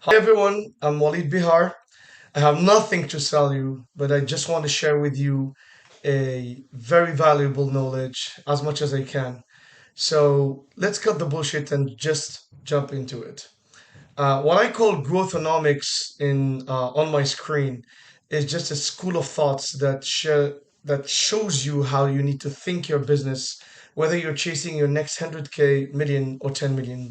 Hi everyone, I'm Walid Bihar. I have nothing to sell you, but I just want to share with you a very valuable knowledge as much as I can. So let's cut the bullshit and just jump into it. What I call growthonomics in on my screen is just a school of thoughts that shows you how you need to think your business, whether you're chasing your next 100K, million, or $10 million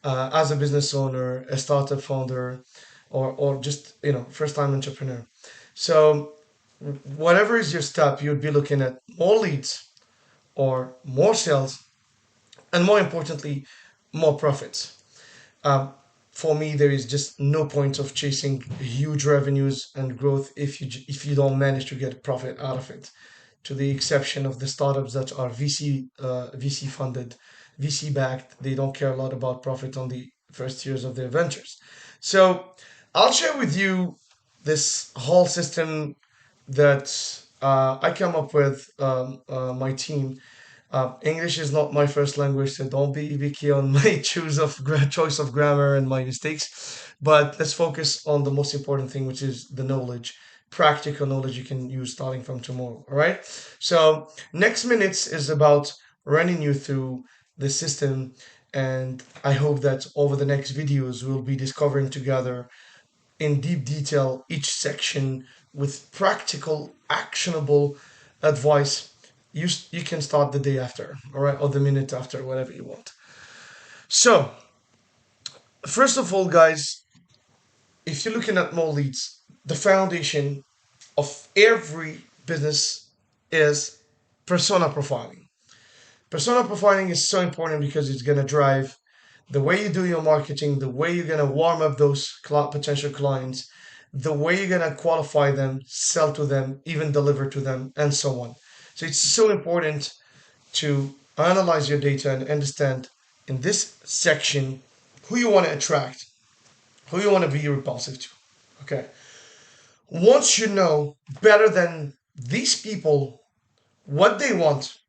as a business owner, a startup founder, or just first time entrepreneur. So whatever is your step, you'd be looking at more leads or more sales, and more importantly, more profits. Um, for me, there is just no point of chasing huge revenues and growth if you don't manage to get profit out of it. To the exception of the startups that are VC funded, VC backed, they don't care a lot about profit on the first years of their ventures. So I'll share with you this whole system that I come up with my team. English is not my first language, so don't be picky on my choice of grammar and my mistakes. But let's focus on the most important thing, which is the knowledge, practical knowledge you can use starting from tomorrow. All right. So next minutes is about running you through the system, and I hope that over the next videos we'll be discovering together in deep detail each section with practical, actionable advice. You can start the day after, all right, or the minute after, whatever you want. So, first of all, guys, if you're looking at more leads, the foundation of every business is persona profiling. Persona profiling is so important because it's going to drive the way you do your marketing, the way you're going to warm up those potential clients, the way you're going to qualify them, sell to them, even deliver to them, and so on. So it's so important to analyze your data and understand in this section who you want to attract, who you want to be repulsive to. Okay. Once you know better than these people what they want,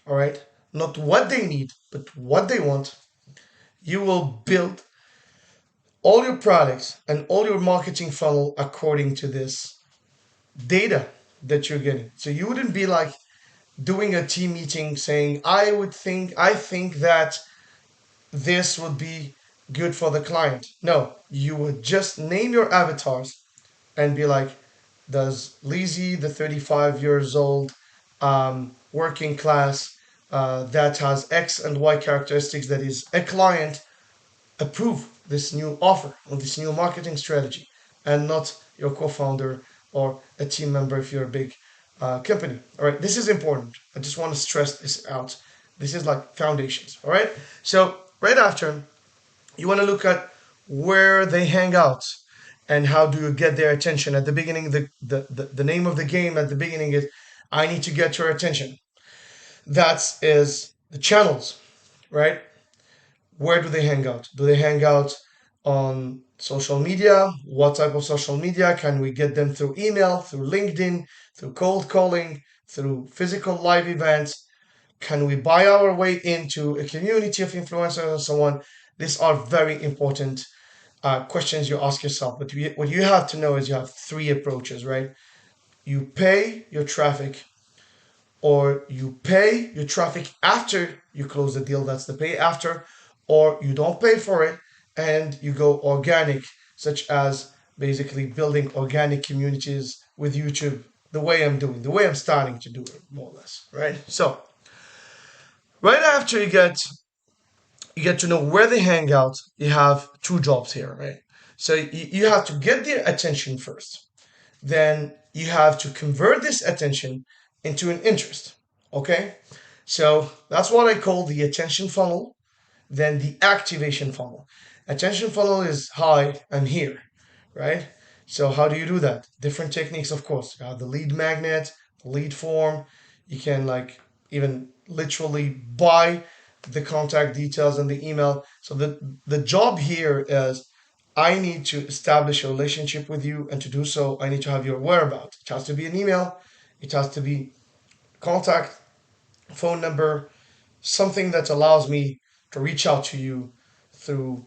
all right, not what they need, but what they want, you will build all your products and all your marketing funnel according to this data that you're getting. So you wouldn't be like doing a team meeting saying, I think that this would be good for the client. No, you would just name your avatars and be like, does Lizzie, the 35 years old, working class, that has X and Y characteristics, that is a client, approve this new offer or this new marketing strategy, and not your co-founder or a team member if you're a big company. All right, this is important. I just want to stress this out. This is like foundations. All right, so right after, you want to look at where they hang out and how do you get their attention. At the beginning, the name of the game at the beginning is I need to get your attention. That is the channels, right? Where do they hang out? Do they hang out on social media? What type of social media? Can we get them through email, through LinkedIn, through cold calling, through physical live events? Can we buy our way into a community of influencers and so on? These are very important questions you ask yourself. But what you have to know is you have three approaches, right? You pay your traffic, or you pay your traffic after you close the deal. That's the pay after, or you don't pay for it and you go organic, such as basically building organic communities with YouTube, the way I'm doing, the way I'm starting to do it, more or less, right? So right after you get to know where they hang out, you have two jobs here, right? So you have to get their attention first. Then you have to convert this attention into an interest. Okay? So that's what I call the attention funnel, then the activation funnel. Attention funnel is hi, I'm here, right? So how do you do that? Different techniques, of course. You have the lead magnet, the lead form. You can like even literally buy the contact details and the email. So the job here is I need to establish a relationship with you, and to do so, I need to have your whereabouts. It has to be an email, it has to be contact, phone number, something that allows me to reach out to you through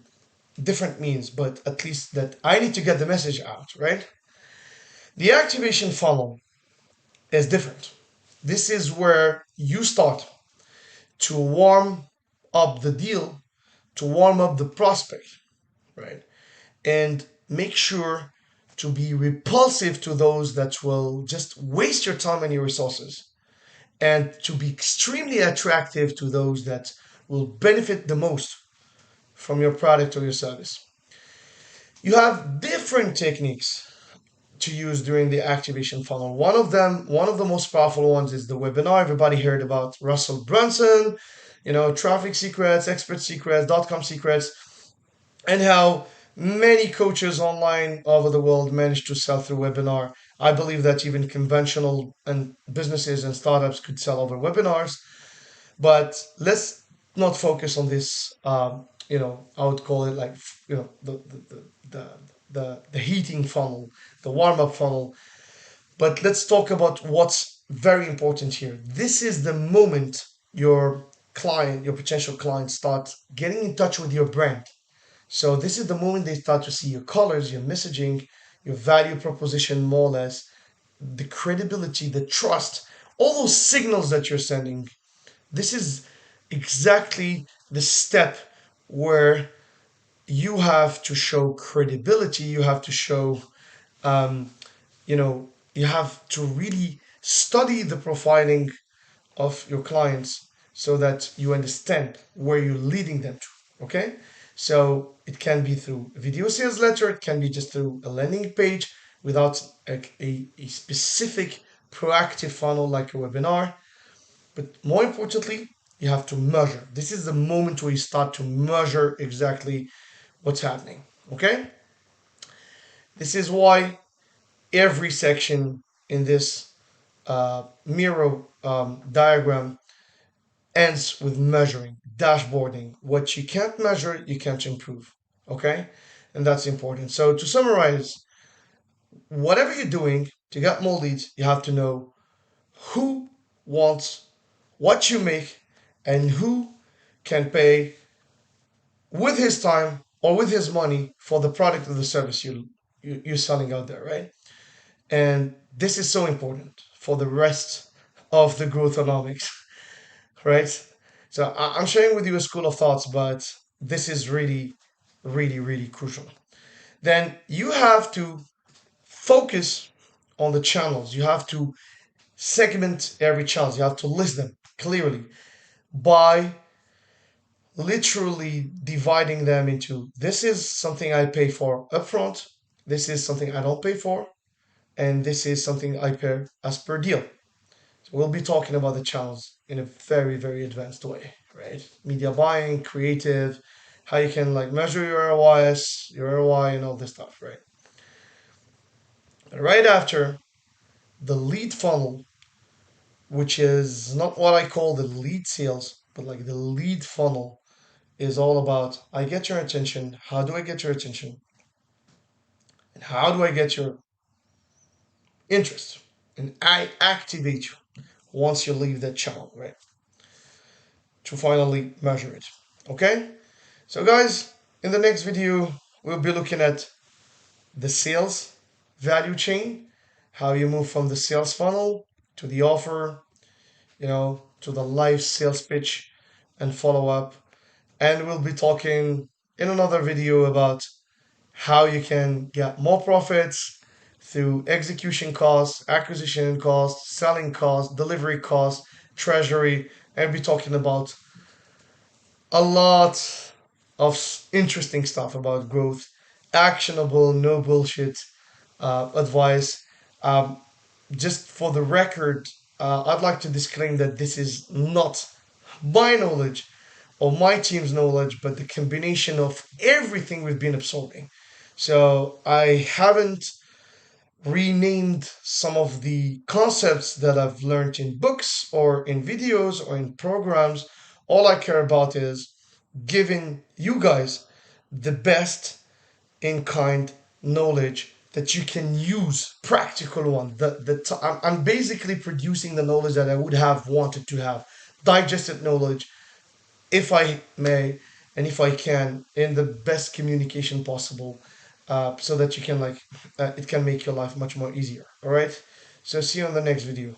different means, but at least that I need to get the message out, right? The activation funnel is different. This is where you start to warm up the deal, to warm up the prospect, right? And make sure to be repulsive to those that will just waste your time and your resources, and to be extremely attractive to those that will benefit the most from your product or your service. You have different techniques to use during the activation funnel. One of the most powerful ones is the webinar. Everybody heard about Russell Brunson, traffic secrets, expert secrets, .com secrets, and how many coaches online all over the world manage to sell through webinar. I believe that even conventional and businesses and startups could sell over webinars. But let's not focus on this. I would call it like the heating funnel, the warm up funnel. But let's talk about what's very important here. This is the moment your client, your potential client, starts getting in touch with your brand. So this is the moment they start to see your colors, your messaging, your value proposition, more or less, the credibility, the trust, all those signals that you're sending. This is exactly the step where you have to show credibility. You have to show, um, you have to really study the profiling of your clients so that you understand where you're leading them to. Okay? So it can be through a video sales letter, it can be just through a landing page without a specific proactive funnel like a webinar. But more importantly, you have to measure. This is the moment where you start to measure exactly what's happening. Okay? This is why every section in this Miro diagram ends with measuring, dashboarding. What you can't measure, you can't improve. Okay? And that's important. So to summarize, whatever you're doing to get more leads, you have to know who wants what you make and who can pay with his time or with his money for the product or the service you're selling out there, right? And this is so important for the rest of the growthonomics, right? So I'm sharing with you a school of thoughts, but this is really, really, really crucial. Then you have to focus on the channels. You have to segment every channel. You have to list them clearly by literally dividing them into, this is something I pay for upfront, this is something I don't pay for, and this is something I pay as per deal. So we'll be talking about the channels in a very, very advanced way, right? Media buying, creative, how you can like measure your ROI and all this stuff, right? Right after the lead funnel, which is not what I call the lead sales, but like the lead funnel, is all about I get your attention. How do I get your attention? And how do I get your interest? And I activate you once you leave that channel, right? To finally measure it. Okay? So, guys, in the next video, we'll be looking at the sales value chain, how you move from the sales funnel to the offer, to the live sales pitch and follow up. And we'll be talking in another video about how you can get more profits through execution costs, acquisition costs, selling costs, delivery costs, treasury, and be talking about a lot of interesting stuff about growth, actionable, no bullshit advice. Um, just for the record, I'd like to disclaim that this is not my knowledge or my team's knowledge, but the combination of everything we've been absorbing. So I haven't renamed some of the concepts that I've learned in books or in videos or in programs. All I care about is giving you guys the best in kind knowledge that you can use, practical one. I'm basically producing the knowledge that I would have wanted to have, digested knowledge, if I may, and if I can, in the best communication possible, so that you can it can make your life much more easier. All right. So see you on the next video.